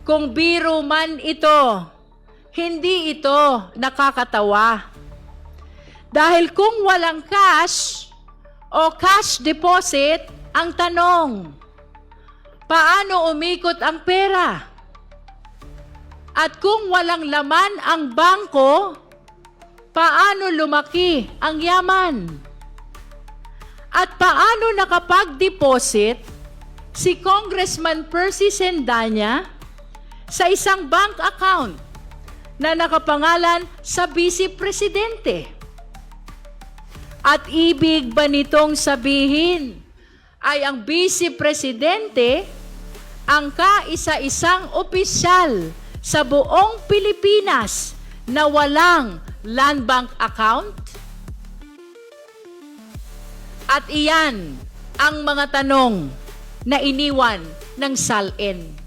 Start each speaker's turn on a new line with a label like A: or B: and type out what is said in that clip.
A: Kung biro man ito, hindi ito nakakatawa. Dahil kung walang cash o cash deposit, ang tanong, paano umikot ang pera? At kung walang laman ang bangko, paano lumaki ang yaman? At paano nakapag-deposit si Congressman Percy Sendanya sa isang bank account na nakapangalan sa Vice Presidente? At ibig ba nitong sabihin ay ang Vice Presidente ang kaisa-isang opisyal sa buong Pilipinas na walang land bank account? At iyan ang mga tanong na iniwan ng SALN.